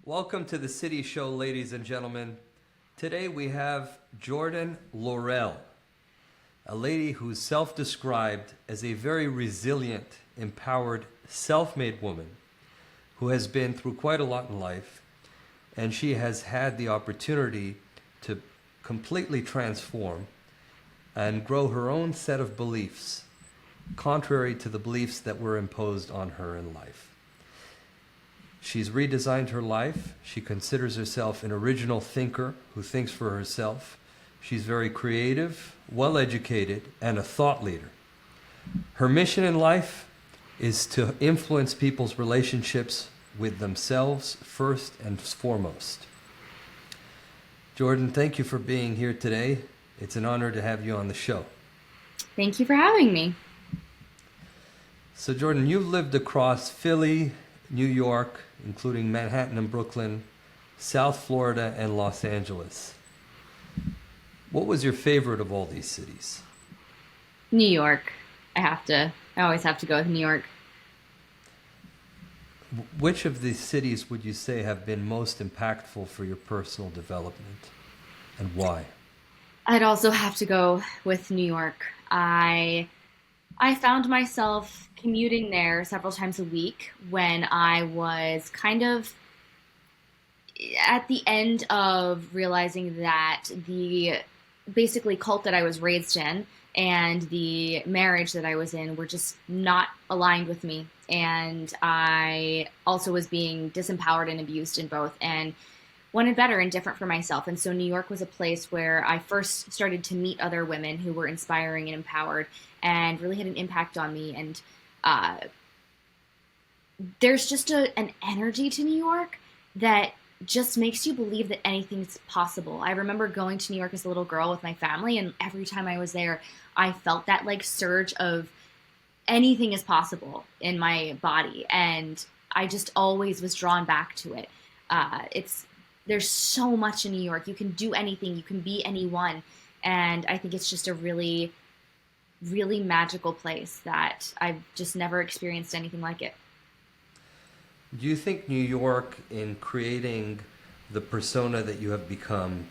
Welcome to the City Show, ladies and gentlemen. Today we have Jordan Laurelle, a lady who's self-described as a very resilient, empowered, self-made woman who has been through quite a lot in life, and she has had the opportunity to completely transform and grow her own set of beliefs, contrary to the beliefs that were imposed on her in life. She's redesigned her life. She considers herself an original thinker who thinks for herself. She's very creative, well-educated, and a thought leader. Her mission in life is to influence people's relationships with themselves first and foremost. Jordan, thank you for being here today. It's an honor to have you on the show. Thank you for having me. So Jordan, you've lived across Philly, New York, including Manhattan and Brooklyn, South Florida, and Los Angeles. What was your favorite of all these cities? New York. I always have to go with New York. Which of these cities would you say have been most impactful for your personal development, and why? I'd also have to go with New York. I found myself commuting there several times a week when I was kind of at the end of realizing that the basically cult that I was raised in and the marriage that I was in were just not aligned with me. And I also was being disempowered and abused in both and wanted better and different for myself. And so New York was a place where I first started to meet other women who were inspiring and empowered and really had an impact on me. And there's just an energy to New York that just makes you believe that anything's possible. I remember going to New York as a little girl with my family, and every time I was there, I felt that like surge of anything is possible in my body. And I just always was drawn back to it. There's so much in New York. You can do anything. You can be anyone. And I think it's just a really, really magical place that I've just never experienced anything like it. Do you think New York, in creating the persona that you have become,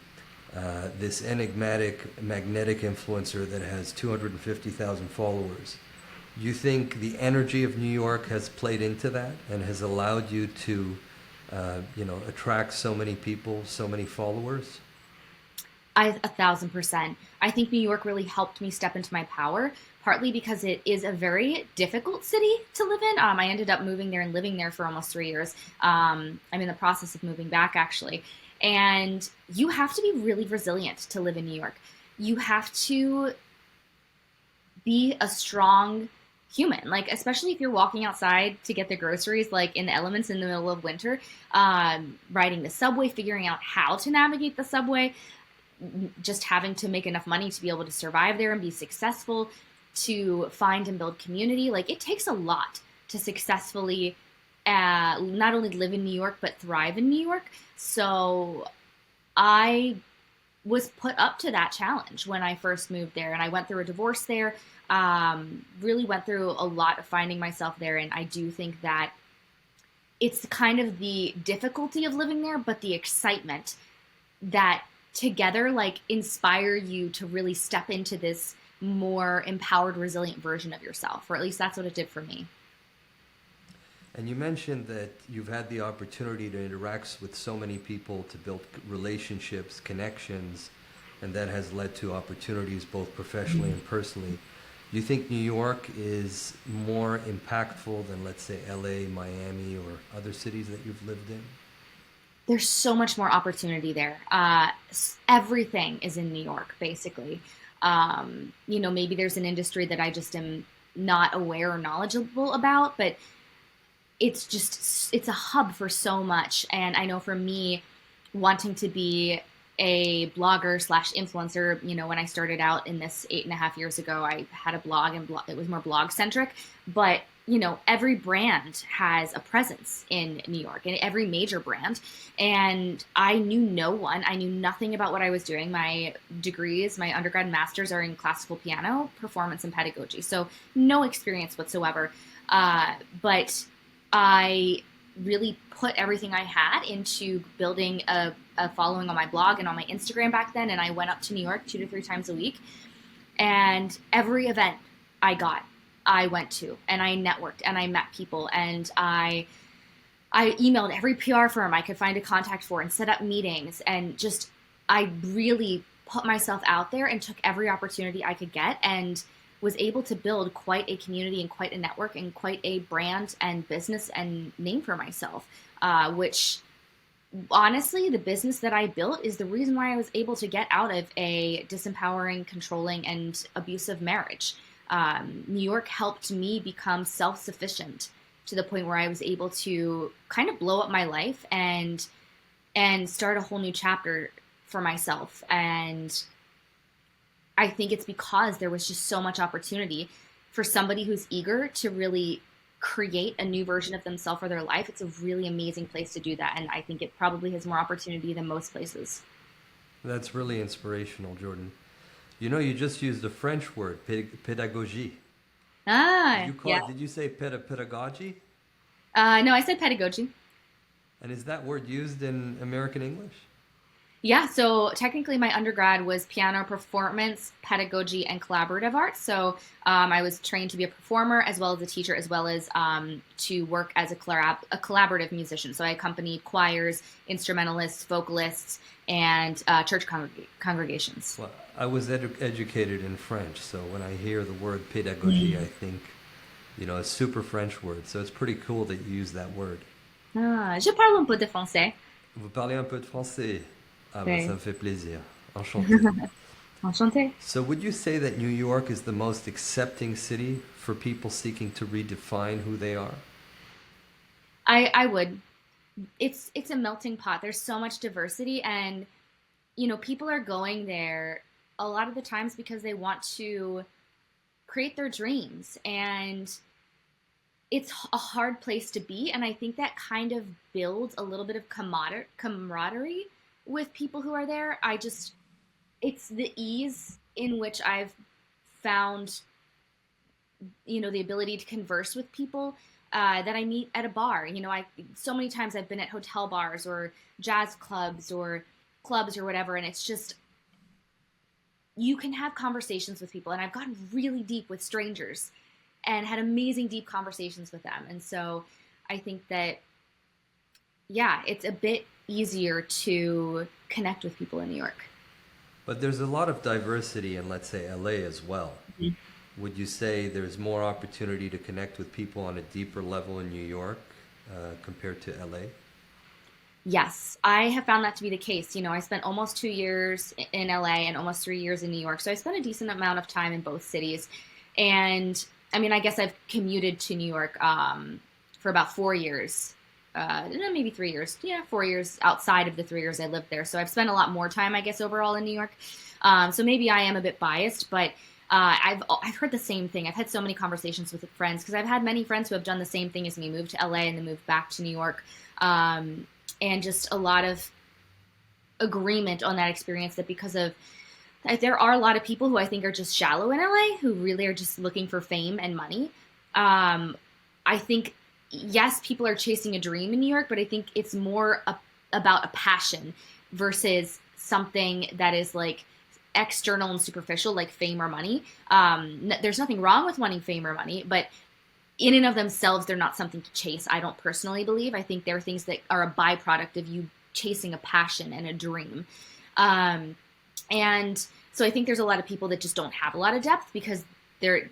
this enigmatic, magnetic influencer that has 250,000 followers, do you think the energy of New York has played into that and has allowed you to attract so many people, so many followers? 1,000%. I think New York really helped me step into my power, partly because it is a very difficult city to live in. I ended up moving there and living there for almost 3 years. I'm in the process of moving back, actually. And you have to be really resilient to live in New York. You have to be a strong human, like especially if you're walking outside to get the groceries, like in the elements in the middle of winter, riding the subway, figuring out how to navigate the subway, just having to make enough money to be able to survive there and be successful, to find and build community. Like it takes a lot to successfully not only live in New York but thrive in New York. So I was put up to that challenge when I first moved there, and I went through a divorce there. Really went through a lot of finding myself there, and I do think that it's kind of the difficulty of living there, but the excitement that together like inspire you to really step into this more empowered, resilient version of yourself, or at least that's what it did for me. And you mentioned that you've had the opportunity to interact with so many people, to build relationships, connections, and that has led to opportunities both professionally and personally. Do you think New York is more impactful than, let's say, LA, Miami, or other cities that you've lived in? There's so much more opportunity there. Everything is in New York, basically. Maybe there's an industry that I just am not aware or knowledgeable about, but it's a hub for so much. And I know for me, wanting to be a blogger slash influencer, when I started out in this 8.5 years ago, I had a blog, and it was more blog centric, but every brand has a presence in New York, and every major brand. And I knew no one. I knew nothing about what I was doing. My degrees, my undergrad and masters are in classical piano, performance, and pedagogy. So no experience whatsoever. But I really put everything I had into building a following on my blog and on my Instagram back then. And I went up to New York 2 to 3 times a week. And every event I went to, and I networked and I met people, and I emailed every PR firm I could find a contact for and set up meetings, and just I really put myself out there and took every opportunity I could get, and was able to build quite a community and quite a network and quite a brand and business and name for myself, which honestly, the business that I built is the reason why I was able to get out of a disempowering, controlling, and abusive marriage. New York helped me become self-sufficient to the point where I was able to kind of blow up my life and start a whole new chapter for myself. And I think it's because there was just so much opportunity for somebody who's eager to really create a new version of themselves or their life. It's a really amazing place to do that. And I think it probably has more opportunity than most places. That's really inspirational, Jordan. You know, you just used a French word, pédagogie. Ah, yeah. Did you say pedagogy? No, I said pedagogy. And is that word used in American English? Yeah, so technically my undergrad was piano performance, pedagogy, and collaborative arts. So I was trained to be a performer as well as a teacher, as well as to work as a collaborative musician. So I accompanied choirs, instrumentalists, vocalists, and church congregations. Well, I was educated in French, so when I hear the word pédagogie, I think, you know, a super French word. So it's pretty cool that you use that word. Ah, je parle un peu de français. Vous parlez un peu de français? Ah, Oui. ben, ça me fait plaisir. Enchanté. Enchanté. So would you say that New York is the most accepting city for people seeking to redefine who they are? I would. It's a melting pot. There's so much diversity, and people are going there a lot of the times because they want to create their dreams, and it's a hard place to be, and I think that kind of builds a little bit of camaraderie with people who are there. It's the ease in which I've found, the ability to converse with people that I meet at a bar. So many times I've been at hotel bars or jazz clubs or whatever, and it's just, you can have conversations with people, and I've gotten really deep with strangers and had amazing deep conversations with them. And so I think that, yeah, it's a bit easier to connect with people in New York. But there's a lot of diversity in, let's say, LA as well. Mm-hmm. Would you say there's more opportunity to connect with people on a deeper level in New York compared to LA? Yes, I have found that to be the case. I spent almost 2 years in LA and almost 3 years in New York. So I spent a decent amount of time in both cities. And I mean, I guess I've commuted to New York for about 4 years. Maybe 3 years. Yeah, 4 years outside of the 3 years I lived there. So I've spent a lot more time, I guess, overall in New York. So maybe I am a bit biased, but I've heard the same thing. I've had so many conversations with friends because I've had many friends who have done the same thing as me, moved to LA and then moved back to New York. And just a lot of agreement on that experience that there are a lot of people who I think are just shallow in LA, who really are just looking for fame and money. I think, yes, people are chasing a dream in New York, but I think it's more about a passion versus something that is like external and superficial, like fame or money. There's nothing wrong with wanting fame or money, but in and of themselves, they're not something to chase. I don't personally believe. I think they're things that are a byproduct of you chasing a passion and a dream. And so I think there's a lot of people that just don't have a lot of depth because they're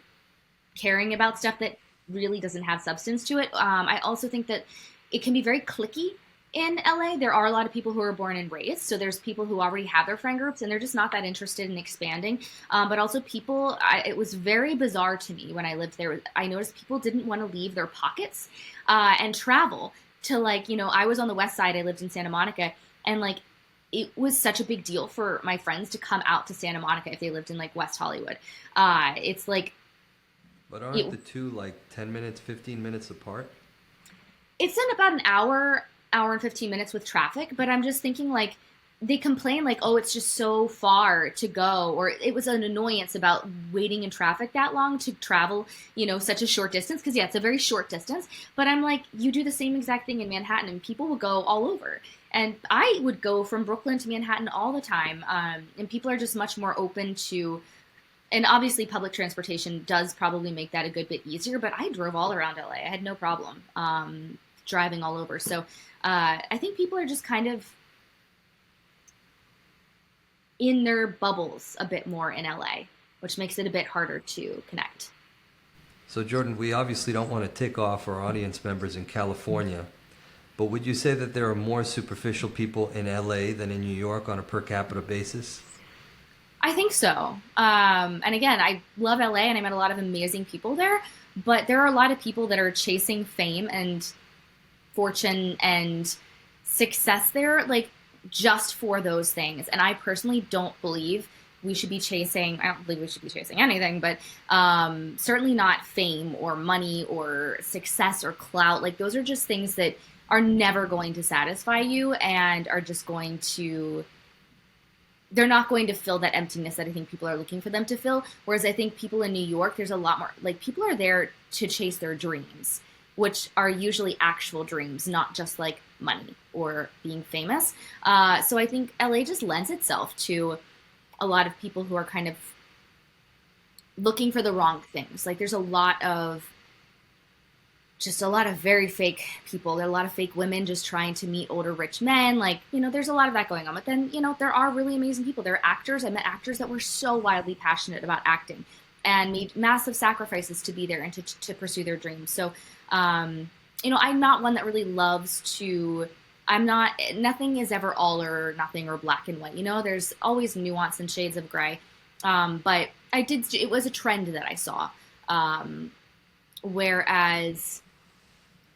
caring about stuff that really doesn't have substance to it. I also think that it can be very cliquey in LA. There are a lot of people who are born and raised. So there's people who already have their friend groups and they're just not that interested in expanding. But also it was very bizarre to me when I lived there. I noticed people didn't want to leave their pockets and travel to I was on the west side. I lived in Santa Monica, and it was such a big deal for my friends to come out to Santa Monica if they lived in West Hollywood. It's like, but aren't the two 10 minutes, 15 minutes apart? It's in about an hour and 15 minutes with traffic, but I'm just thinking they complain like, oh, it's just so far to go, or it was an annoyance about waiting in traffic that long to travel, such a short distance. Because yeah, it's a very short distance. But I'm like, you do the same exact thing in Manhattan, and people will go all over. And I would go from Brooklyn to Manhattan all the time, and people are just much more open to. And obviously, public transportation does probably make that a good bit easier. But I drove all around LA. I had no problem driving all over. So I think people are just kind of in their bubbles a bit more in LA, which makes it a bit harder to connect. So Jordan, we obviously don't want to tick off our audience members in California, but would you say that there are more superficial people in LA than in New York on a per capita basis? I think so. And again, I love LA and I met a lot of amazing people there, but there are a lot of people that are chasing fame and fortune and success there, like just for those things. And I personally don't believe we should be chasing, I don't believe we should be chasing anything, but certainly not fame or money or success or clout. Like those are just things that are never going to satisfy you and are just going to, they're not going to fill that emptiness that I think people are looking for them to fill. Whereas I think people in New York, there's a lot more, like people are there to chase their dreams, which are usually actual dreams, not just like money or being famous. So I think LA just lends itself to a lot of people who are kind of looking for the wrong things. Like there's a lot of very fake people. There are a lot of fake women just trying to meet older rich men. Like, there's a lot of that going on. But then, there are really amazing people. There are actors. I met actors that were so wildly passionate about acting and made massive sacrifices to be there and to pursue their dreams. So, I'm not one that really loves to, nothing is ever all or nothing or black and white. There's always nuance and shades of gray. But it was a trend that I saw. Whereas,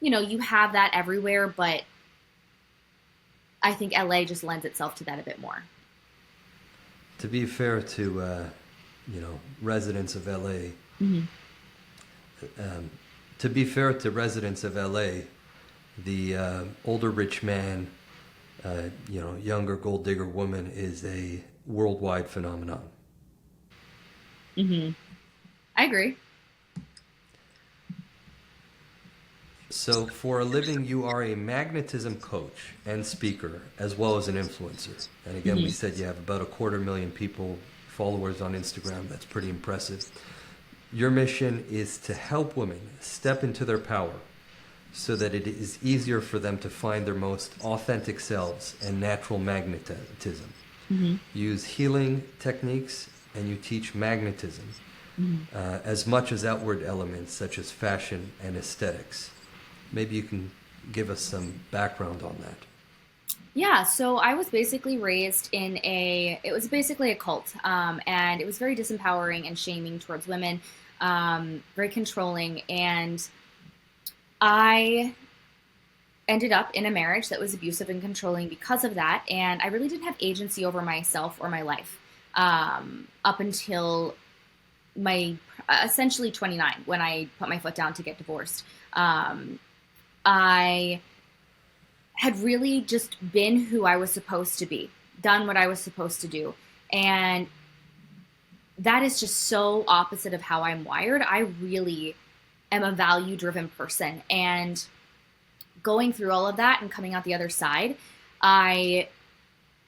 you have that everywhere, but I think LA just lends itself to that a bit more. To be fair to, residents of LA, Mm-hmm. To be fair to residents of LA, the older rich man, younger gold digger woman is a worldwide phenomenon. Mm-hmm. I agree. So for a living, you are a magnetism coach and speaker, as well as an influencer. And again, we said you have about 250,000 people, followers on Instagram. That's pretty impressive. Your mission is to help women step into their power so that it is easier for them to find their most authentic selves and natural magnetism. Mm-hmm. You use healing techniques and you teach magnetism, as much as outward elements such as fashion and aesthetics. Maybe you can give us some background on that. Yeah, so I was basically raised it was basically a cult, and it was very disempowering and shaming towards women, very controlling, and I ended up in a marriage that was abusive and controlling because of that, and I really didn't have agency over myself or my life up until my essentially 29, when I put my foot down to get divorced. I had really just been who I was supposed to be, done what I was supposed to do. And that is just so opposite of how I'm wired. I really am a value-driven person. And going through all of that and coming out the other side, I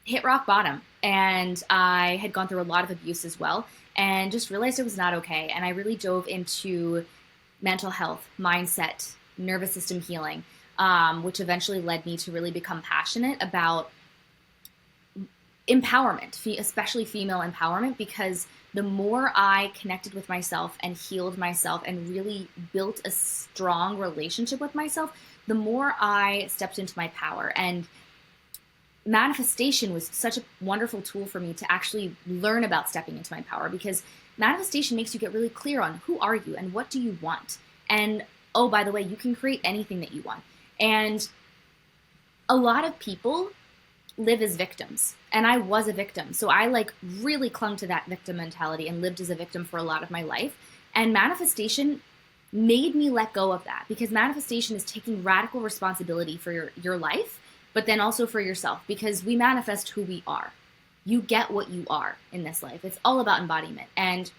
hit rock bottom. And I had gone through a lot of abuse as well and just realized it was not okay. And I really dove into mental health, mindset, nervous system healing, which eventually led me to really become passionate about empowerment, especially female empowerment, because the more I connected with myself and healed myself and really built a strong relationship with myself, the more I stepped into my power. And manifestation was such a wonderful tool for me to actually learn about stepping into my power, because manifestation makes you get really clear on who are you and what do you want. And oh, by the way, you can create anything that you want. And a lot of people live as victims. And I was a victim. So I really clung to that victim mentality and lived as a victim for a lot of my life. And manifestation made me let go of that, because manifestation is taking radical responsibility for your life but then also for yourself, because we manifest who we are. You get what you are in this life. It's all about embodiment. And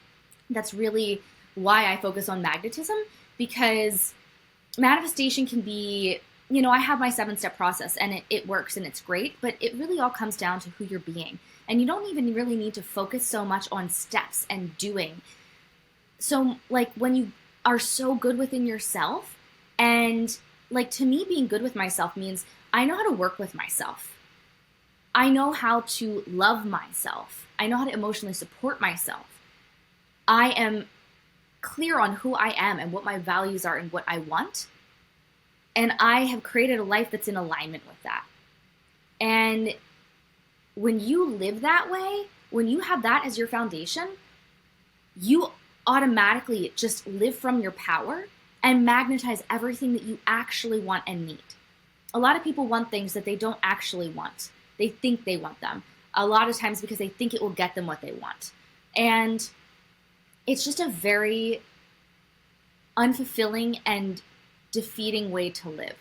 that's really why I focus on magnetism, because manifestation can be, I have my 7-step process and it works and it's great, but it really all comes down to who you're being. And you don't even really need to focus so much on steps and doing. So like when you are so good within yourself, and like to me, being good with myself means I know how to work with myself. I know how to love myself. I know how to emotionally support myself. I am clear on who I am and what my values are and what I want. And I have created a life that's in alignment with that. And when you live that way, when you have that as your foundation, you automatically just live from your power and magnetize everything that you actually want and need. A lot of people want things that they don't actually want. They think they want them. A lot of times because they think it will get them what they want. And it's just a very unfulfilling and defeating way to live.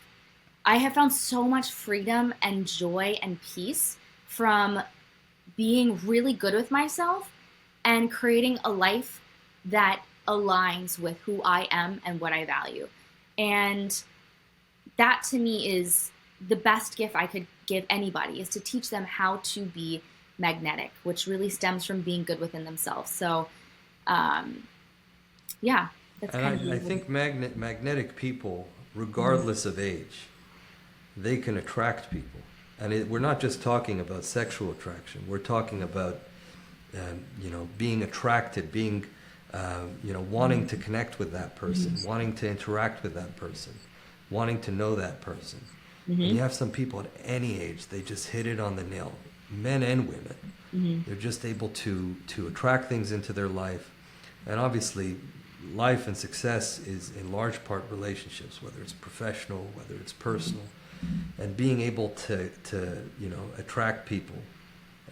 I have found so much freedom and joy and peace from being really good with myself and creating a life that aligns with who I am and what I value. And that to me is the best gift I could give anybody, is to teach them how to be magnetic, which really stems from being good within themselves. So, yeah, that's And kind of I think magnetic people, regardless of age, they can attract people. And we're not just talking about sexual attraction. We're talking about, being attracted, being, wanting to connect with that person, wanting to interact with that person, wanting to know that person. And you have some people at any age, they just hit it on the nail, men and women. They're just able to attract things into their life. And obviously, life and success is in large part relationships, whether it's professional, whether it's personal. And being able to attract people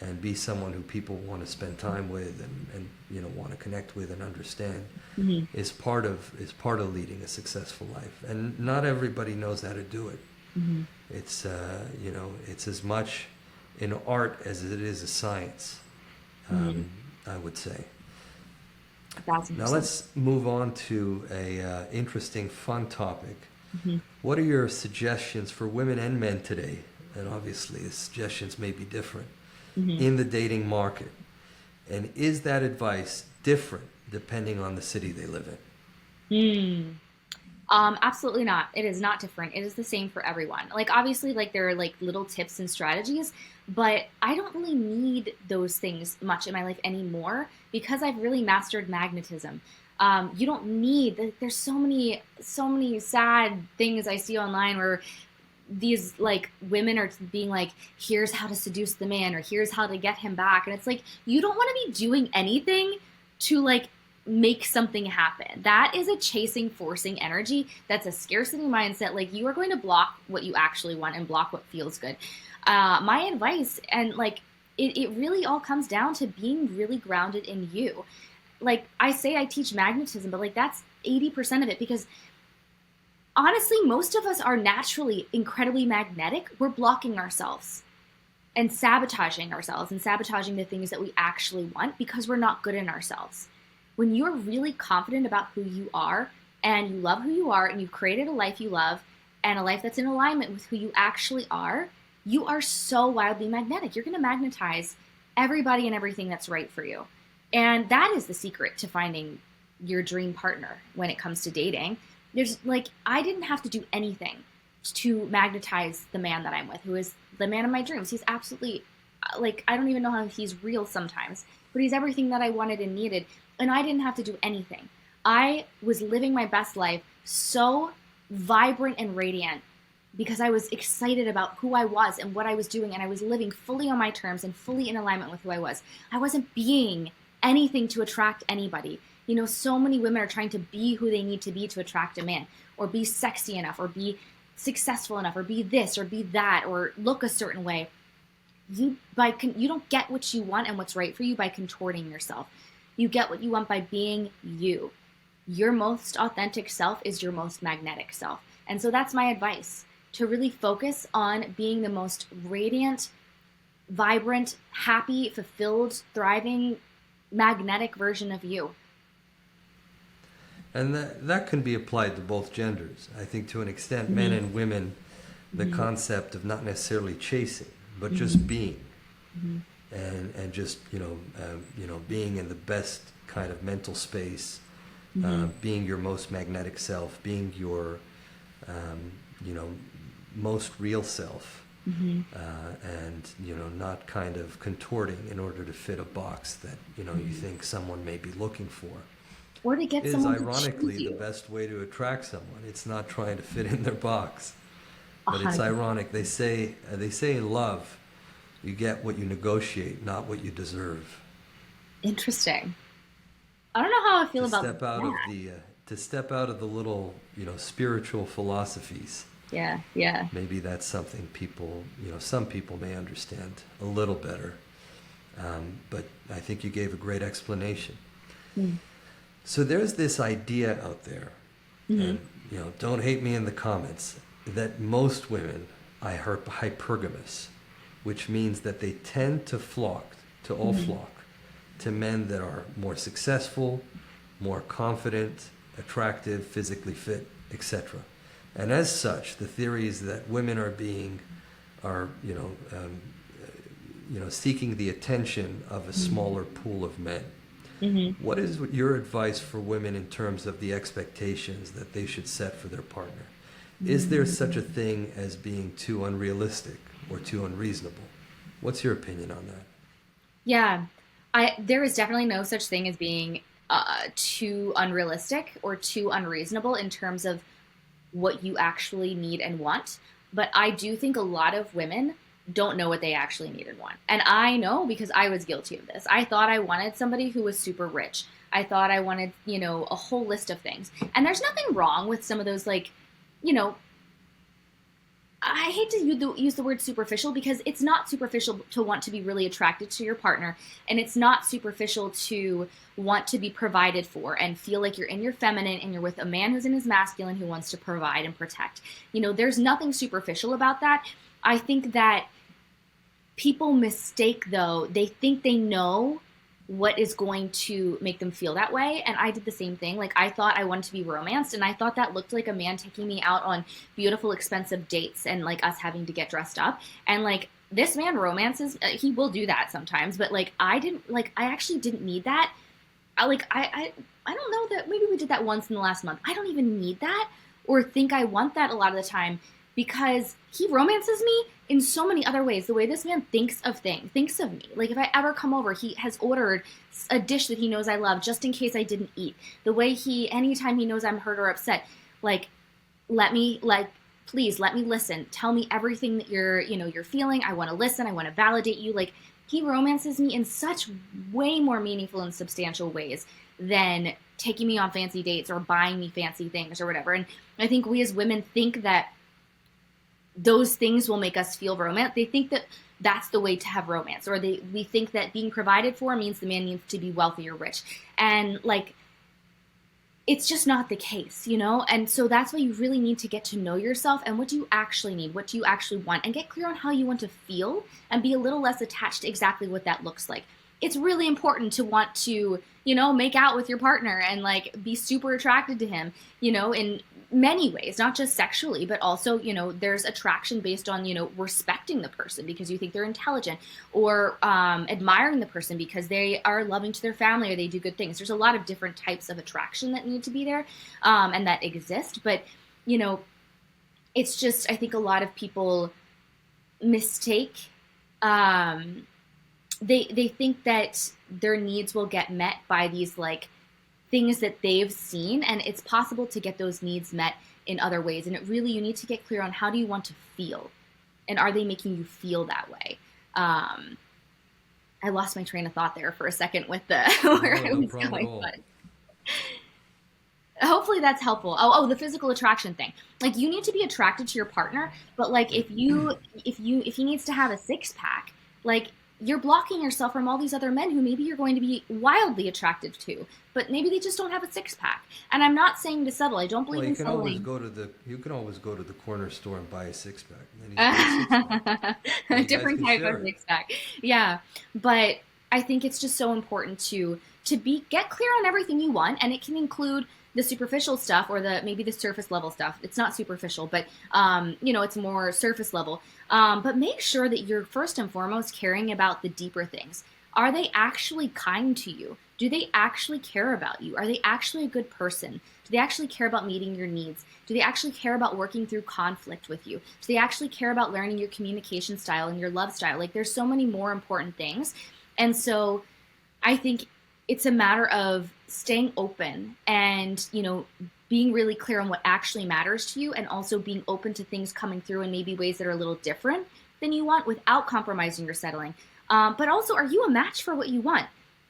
and be someone who people want to spend time with and want to connect with and understand is part of leading a successful life. And not everybody knows how to do it. It's it's as much an art as it is a science, I would say. 1,000%. Now let's move on to a interesting, fun topic. What are your suggestions for women and men today? And obviously the suggestions may be different in the dating market. And is that advice different depending on the city they live in? Absolutely not. It is not different. It is the same for everyone. Like obviously, like there are like little tips and strategies, but I don't really need those things much in my life anymore because I've really mastered magnetism. You don't need. There's so many sad things I see online where these like women are being like, here's how to seduce the man, or here's how to get him back, and it's like you don't want to be doing anything to like make something happen. That is a chasing, forcing energy. That's a scarcity mindset. Like you are going to block what you actually want and block what feels good. My advice, and like it really all comes down to being really grounded in you. Like I say I teach magnetism, but like that's 80% of it, because honestly, most of us are naturally incredibly magnetic. We're blocking ourselves and sabotaging ourselves and sabotaging the things that we actually want because we're not good in ourselves. When you're really confident about who you are and you love who you are and you've created a life you love and a life that's in alignment with who you actually are, you are so wildly magnetic. You're going to magnetize everybody and everything that's right for you. And that is the secret to finding your dream partner when it comes to dating. There's like, I didn't have to do anything to magnetize the man that I'm with, who is the man of my dreams. He's absolutely, like, I don't even know how he's real sometimes, but he's everything that I wanted and needed. And I didn't have to do anything. I was living my best life, so vibrant and radiant, because I was excited about who I was and what I was doing, and I was living fully on my terms and fully in alignment with who I was. I wasn't being anything to attract anybody. You know, so many women are trying to be who they need to be to attract a man, or be sexy enough, or be successful enough, or be this, or be that, or look a certain way. You don't get what you want and what's right for you by contorting yourself. You get what you want by being you. Your most authentic self is your most magnetic self. And so that's my advice. to really focus on being the most radiant, vibrant, happy, fulfilled, thriving, magnetic version of you. And that can be applied to both genders. I think to an extent, Mm-hmm. men and women, the Mm-hmm. concept of not necessarily chasing, but Mm-hmm. just being, Mm-hmm. and just being in the best kind of mental space, being your most magnetic self, being your most real self, Mm-hmm. and not kind of contorting in order to fit a box that you think someone may be looking for. Or to get Is someone to ironically choose the you. best way to attract someone. It's not trying to fit in their box, but it's 100%. ironic. They say in love, you get what you negotiate, not what you deserve. Interesting. I don't know how I feel To about step out that. of the little spiritual philosophies. Yeah, yeah. Maybe that's something people some people may understand a little better. But I think you gave a great explanation. Mm. So there's this idea out there, Mhm. and don't hate me in the comments, that most women are hypergamous, which means that they tend to flock to men that are more successful, more confident, attractive, physically fit, etc. And as such, the theory is that women are seeking the attention of a smaller pool of men. Mm-hmm. What is your advice for women in terms of the expectations that they should set for their partner? Is there such a thing as being too unrealistic or too unreasonable? What's your opinion on that? Yeah, there is definitely no such thing as being too unrealistic or too unreasonable in terms of what you actually need and want. But I do think a lot of women don't know what they actually need and want. And I know because I was guilty of this. I thought I wanted somebody who was super rich. I thought I wanted, a whole list of things. And there's nothing wrong with some of those, like, I hate to use the word superficial because it's not superficial to want to be really attracted to your partner, and it's not superficial to want to be provided for and feel like you're in your feminine and you're with a man who's in his masculine who wants to provide and protect. There's nothing superficial about that. I think that people mistake, though. They think they know what is going to make them feel that way. And I did the same thing. Like, I thought I wanted to be romanced, and I thought that looked like a man taking me out on beautiful, expensive dates and like us having to get dressed up. And like, this man romances, he will do that sometimes, but like, I actually didn't need that. I don't know that maybe we did that once in the last month. I don't even need that or think I want that a lot of the time because he romances me in so many other ways. The way this man thinks of me. Like, if I ever come over, he has ordered a dish that he knows I love just in case I didn't eat. The way anytime he knows I'm hurt or upset, like, please let me listen. Tell me everything that you're feeling. I want to listen. I want to validate you. Like, he romances me in such way more meaningful and substantial ways than taking me on fancy dates or buying me fancy things or whatever. And I think we as women think that those things will make us feel romance. They think that that's the way to have romance, or we think that being provided for means the man needs to be wealthy or rich. And like, it's just not the case, And so that's why you really need to get to know yourself and what do you actually need? What do you actually want? And get clear on how you want to feel and be a little less attached to exactly what that looks like. It's really important to want to, make out with your partner and like be super attracted to him, in many ways, not just sexually, but also, there's attraction based on, respecting the person because you think they're intelligent, or admiring the person because they are loving to their family or they do good things. There's a lot of different types of attraction that need to be there and that exist. But, it's just, I think a lot of people mistake, they think that their needs will get met by these like things that they've seen, and it's possible to get those needs met in other ways. And you need to get clear on how do you want to feel, and are they making you feel that way? I lost my train of thought there for a second with where I was going, but hopefully that's helpful. Oh, the physical attraction thing. Like, you need to be attracted to your partner, but like if he needs to have a 6-pack, like, you're blocking yourself from all these other men who maybe you're going to be wildly attractive to, but maybe they just don't have a six pack. And I'm not saying to settle. I don't Well, believe in settling. you can always go to the corner store and buy a six pack. And then he's got a six pack. And A you guys different can type share of it. six pack. Yeah. But I think it's just so important to be get clear on everything you want, and it can include the superficial stuff or the maybe the surface level stuff. It's not superficial, but it's more surface level. But make sure that you're first and foremost caring about the deeper things. Are they actually kind to you? Do they actually care about you? Are they actually a good person? Do they actually care about meeting your needs? Do they actually care about working through conflict with you? Do they actually care about learning your communication style and your love style? Like, there's so many more important things. And so I think it's a matter of staying open and, being really clear on what actually matters to you, and also being open to things coming through in maybe ways that are a little different than you want without compromising or settling. But also, are you a match for what you want?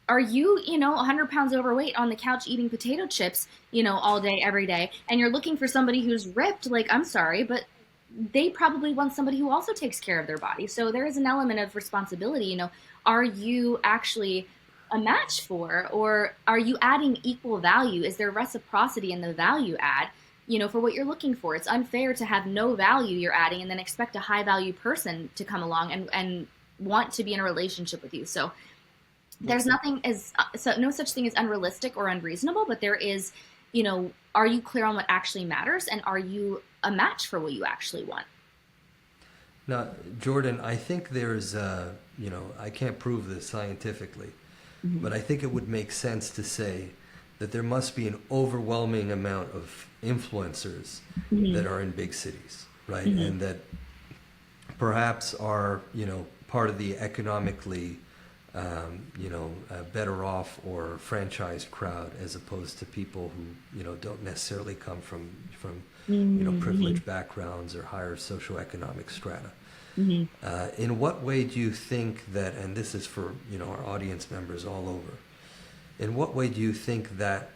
Are you, 100 pounds overweight on the couch eating potato chips, all day, every day, and you're looking for somebody who's ripped? Like, I'm sorry, but they probably want somebody who also takes care of their body. So there is an element of responsibility. Are you actually a match for, or are you adding equal value? Is there reciprocity in the value add, for what you're looking for? It's unfair to have no value you're adding and then expect a high value person to come along and want to be in a relationship with you. So there's no such thing as unrealistic or unreasonable, but there is, are you clear on what actually matters, and are you a match for what you actually want? Now, Jordan, I think there's, I can't prove this scientifically, but I think it would make sense to say that there must be an overwhelming amount of influencers that are in big cities, right? And that perhaps are, part of the economically, better off or franchised crowd, as opposed to people who, don't necessarily come from privileged backgrounds or higher socioeconomic strata. In what way do you think that, and this is for, our audience members all over, in what way do you think that,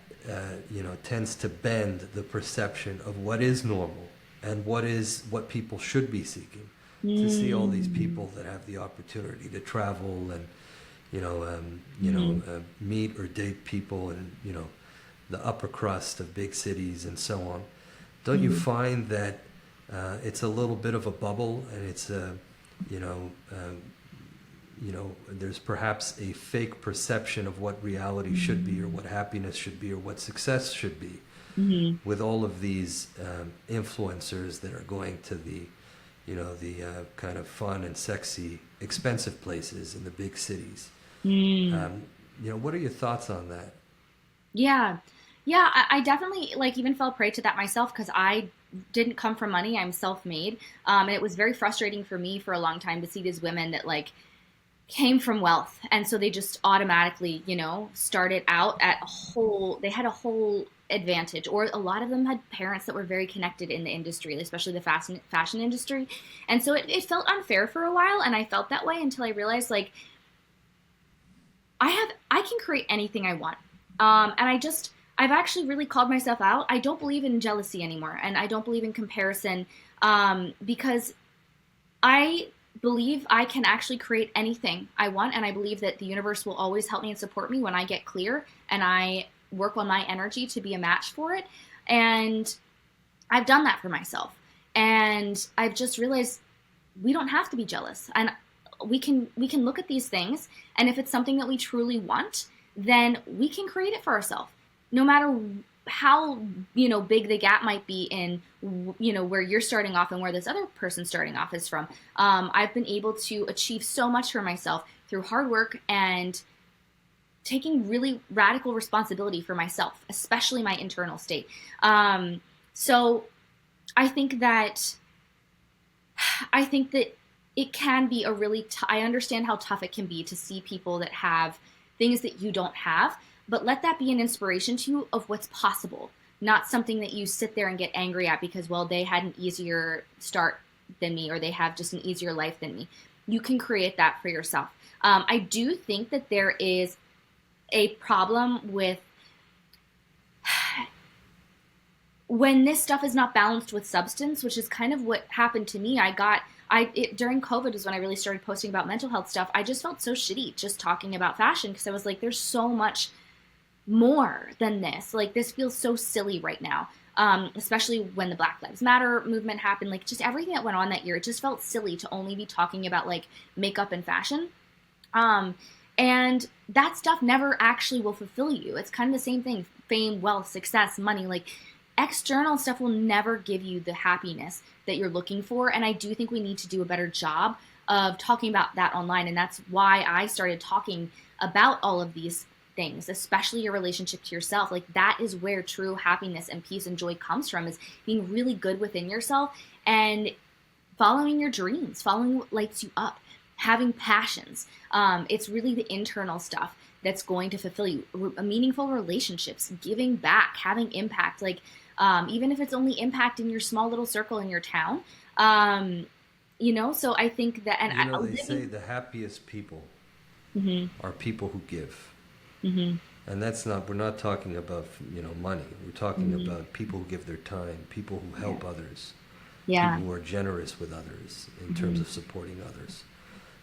tends to bend the perception of what is normal and what people should be seeking? To see all these people that have the opportunity to travel and, meet or date people in, the upper crust of big cities and so on. Don't you find that it's a little bit of a bubble, and it's there's perhaps a fake perception of what reality should be, or what happiness should be, or what success should be, with all of these influencers that are going to the kind of fun and sexy, expensive places in the big cities. What are your thoughts on that? Yeah. Yeah, I definitely even fell prey to that myself, because I didn't come from money. I'm self-made. And it was very frustrating for me for a long time to see these women that came from wealth. And so they just automatically, started out they had a whole advantage, or a lot of them had parents that were very connected in the industry, especially the fashion industry. And so it felt unfair for a while. And I felt that way until I realized I can create anything I want. And I've actually really called myself out. I don't believe in jealousy anymore, and I don't believe in comparison, because I believe I can actually create anything I want, and I believe that the universe will always help me and support me when I get clear and I work on my energy to be a match for it. And I've done that for myself, and I've just realized we don't have to be jealous, and we can look at these things, and if it's something that we truly want, then we can create it for ourselves, no matter how big the gap might be in where you're starting off and where this other person starting off is from. I've been able to achieve so much for myself through hard work and taking really radical responsibility for myself, especially my internal state. So I think that it can be a really I understand how tough it can be to see people that have things that you don't have, but let that be an inspiration to you of what's possible, not something that you sit there and get angry at because, well, they had an easier start than me, or they have just an easier life than me. You can create that for yourself. I do think that there is a problem with when this stuff is not balanced with substance, which is kind of what happened to me. I during COVID was when I really started posting about mental health stuff. I just felt so shitty just talking about fashion because I was like, there's so much more than this. Like, this feels so silly right now. Especially when the Black Lives Matter movement happened, like just everything that went on that year, it just felt silly to only be talking about like makeup and fashion. Um, and that stuff never actually will fulfill you. It's kind of the same thing: fame, wealth, success, money. Like, external stuff will never give you the happiness that you're looking for. And I do think we need to do a better job of talking about that online. And that's why I started talking about all of these things, especially your relationship to yourself. Like, that is where true happiness and peace and joy comes from, is being really good within yourself and following your dreams, following what lights you up, having passions. It's really the internal stuff that's going to fulfill you. Meaningful relationships, giving back, having impact. Like, even if it's only impact in your small little circle in your town. So I think that, and They say the happiest people mm-hmm. are people who give. Mm-hmm. And we're not talking about, money. We're talking Mm-hmm. about people who give their time, people who help others, Yeah. people who are generous with others in terms of supporting others.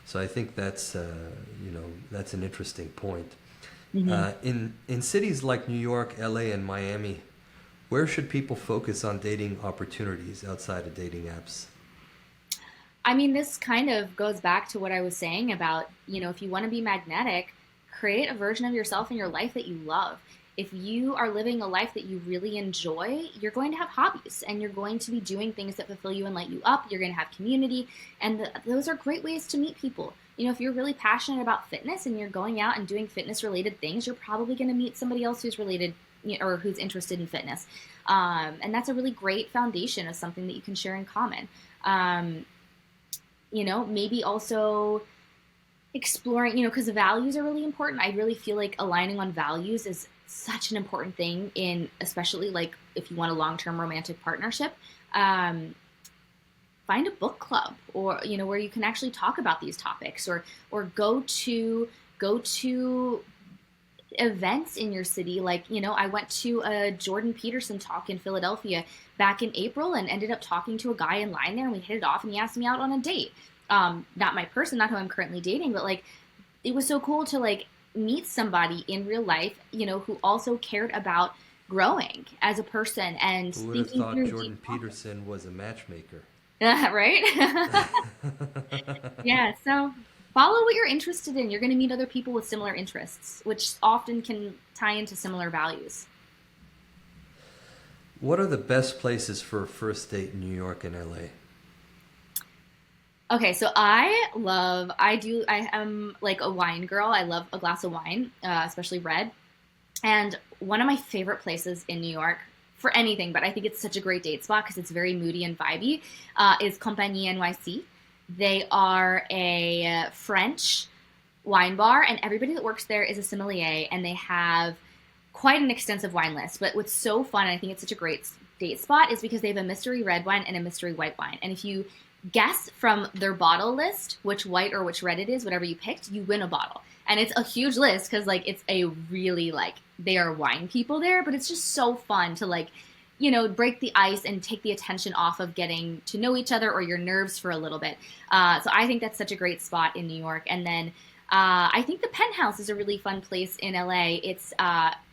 So I think that's an interesting point. Mm-hmm. In cities like New York, LA, and Miami, where should people focus on dating opportunities outside of dating apps? I mean, this kind of goes back to what I was saying about, if you want to be magnetic, create a version of yourself in your life that you love. If you are living a life that you really enjoy, you're going to have hobbies and you're going to be doing things that fulfill you and light you up. You're going to have community, and those are great ways to meet people. If you're really passionate about fitness and you're going out and doing fitness related things, you're probably going to meet somebody else who's related, or who's interested in fitness. And that's a really great foundation of something that you can share in common. Maybe also exploring, because values are really important. I really feel like aligning on values is such an important thing especially like if you want a long-term romantic partnership. Find a book club, or where you can actually talk about these topics, or go to events in your city. Like, I went to a Jordan Peterson talk in Philadelphia back in April and ended up talking to a guy in line there, and we hit it off and he asked me out on a date. Not my person, not who I'm currently dating, but like, it was so cool to like meet somebody in real life, who also cared about growing as a person and Who would have thinking thought through Jordan deep Peterson was a matchmaker? right? Yeah, so follow what you're interested in. You're going to meet other people with similar interests, which often can tie into similar values. What are the best places for a first date in New York and LA? Okay, so I am like a wine girl. I love a glass of wine, especially red. And one of my favorite places in New York for anything, but I think it's such a great date spot because it's very moody and vibey, is Compagnie NYC. They are a French wine bar, and everybody that works there is a sommelier, and they have quite an extensive wine list. But what's so fun, and I think it's such a great date spot, is because they have a mystery red wine and a mystery white wine. And if you guess from their bottle list which white or which red it is, whatever you picked, you win a bottle. And it's a huge list because like it's a really like, they are wine people there, but it's just so fun to like, break the ice and take the attention off of getting to know each other or your nerves for a little bit. So I think that's such a great spot in New York. And then I think the Penthouse is a really fun place in LA. It's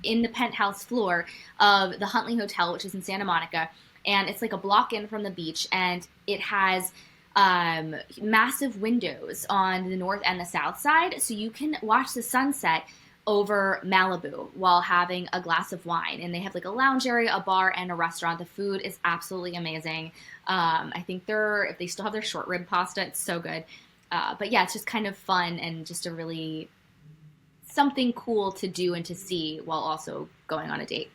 in the penthouse floor of the Huntley Hotel, which is in Santa Monica. And it's like a block in from the beach, and it has massive windows on the north and the south side, so you can watch the sunset over Malibu while having a glass of wine. And they have like a lounge area, a bar, and a restaurant. The food is absolutely amazing. I think if they still have their short rib pasta, it's so good. But yeah, it's just kind of fun and just a really something cool to do and to see while also going on a date.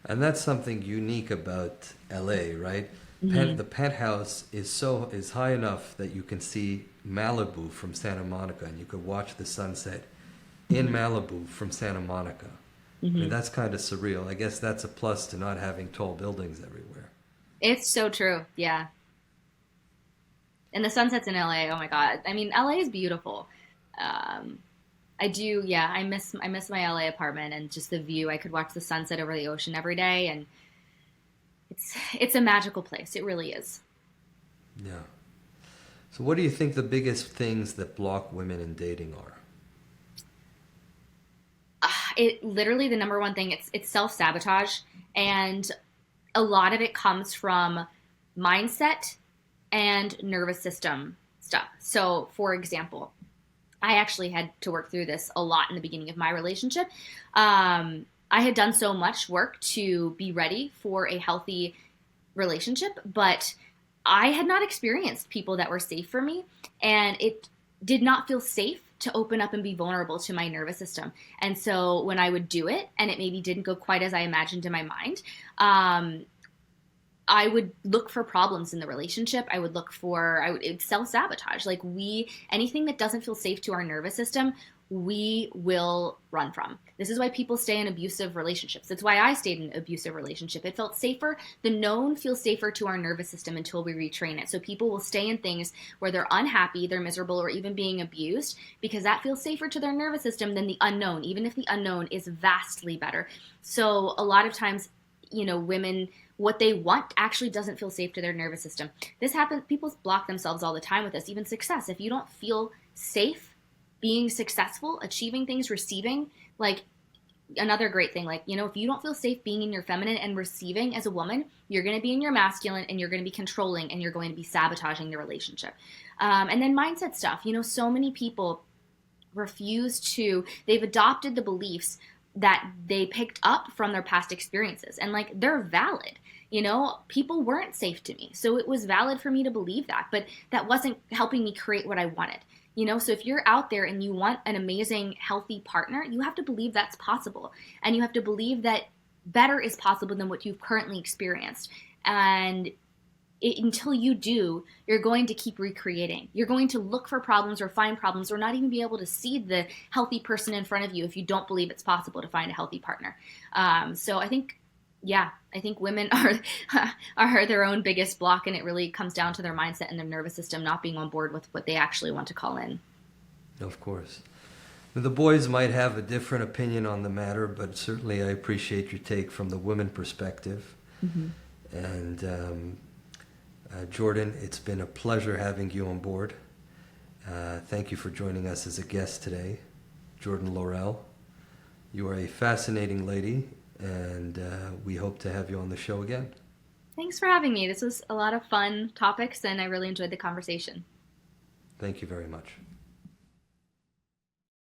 And that's something unique about LA, right? The penthouse is high enough that you can see Malibu from Santa Monica, and you could watch the sunset in Malibu from Santa Monica. I mean, that's kind of surreal. I guess that's a plus to not having tall buildings everywhere. It's so true. Yeah. And the sunsets in LA, oh my God. I mean, LA is beautiful. I do, yeah. I miss my LA apartment and just the view. I could watch the sunset over the ocean every day, and it's a magical place. It really is. Yeah. So what do you think the biggest things that block women in dating are? It literally, the number one thing, it's self-sabotage, and a lot of it comes from mindset and nervous system stuff. So, for example, I actually had to work through this a lot in the beginning of my relationship. I had done so much work to be ready for a healthy relationship, but I had not experienced people that were safe for me, and it did not feel safe to open up and be vulnerable to my nervous system. And so when I would do it, and it maybe didn't go quite as I imagined in my mind, I would look for problems in the relationship. It's self-sabotage. Like anything that doesn't feel safe to our nervous system, we will run from. This is why people stay in abusive relationships. That's why I stayed in an abusive relationship. It felt safer. The known feels safer to our nervous system until we retrain it. So people will stay in things where they're unhappy, they're miserable, or even being abused because that feels safer to their nervous system than the unknown, even if the unknown is vastly better. So a lot of times, women, what they want actually doesn't feel safe to their nervous system. This happens, people block themselves all the time with this, even success. If you don't feel safe being successful, achieving things, receiving, like another great thing, like, if you don't feel safe being in your feminine and receiving as a woman, you're going to be in your masculine and you're going to be controlling and you're going to be sabotaging the relationship. And then mindset stuff, so many people they've adopted the beliefs that they picked up from their past experiences, and like they're valid. People weren't safe to me, so it was valid for me to believe that, but that wasn't helping me create what I wanted. So if you're out there and you want an amazing, healthy partner, you have to believe that's possible, and you have to believe that better is possible than what you've currently experienced. And until you do, you're going to keep recreating. You're going to look for problems or find problems or not even be able to see the healthy person in front of you if you don't believe it's possible to find a healthy partner. So I think women are their own biggest block, and it really comes down to their mindset and their nervous system not being on board with what they actually want to call in. Of course. The boys might have a different opinion on the matter, but certainly I appreciate your take from the women perspective. Mm-hmm. And Jordan, it's been a pleasure having you on board. Thank you for joining us as a guest today. Jordan Laurelle, you are a fascinating lady, and we hope to have you on the show again. Thanks for having me. This was a lot of fun topics, and I really enjoyed the conversation. Thank you very much.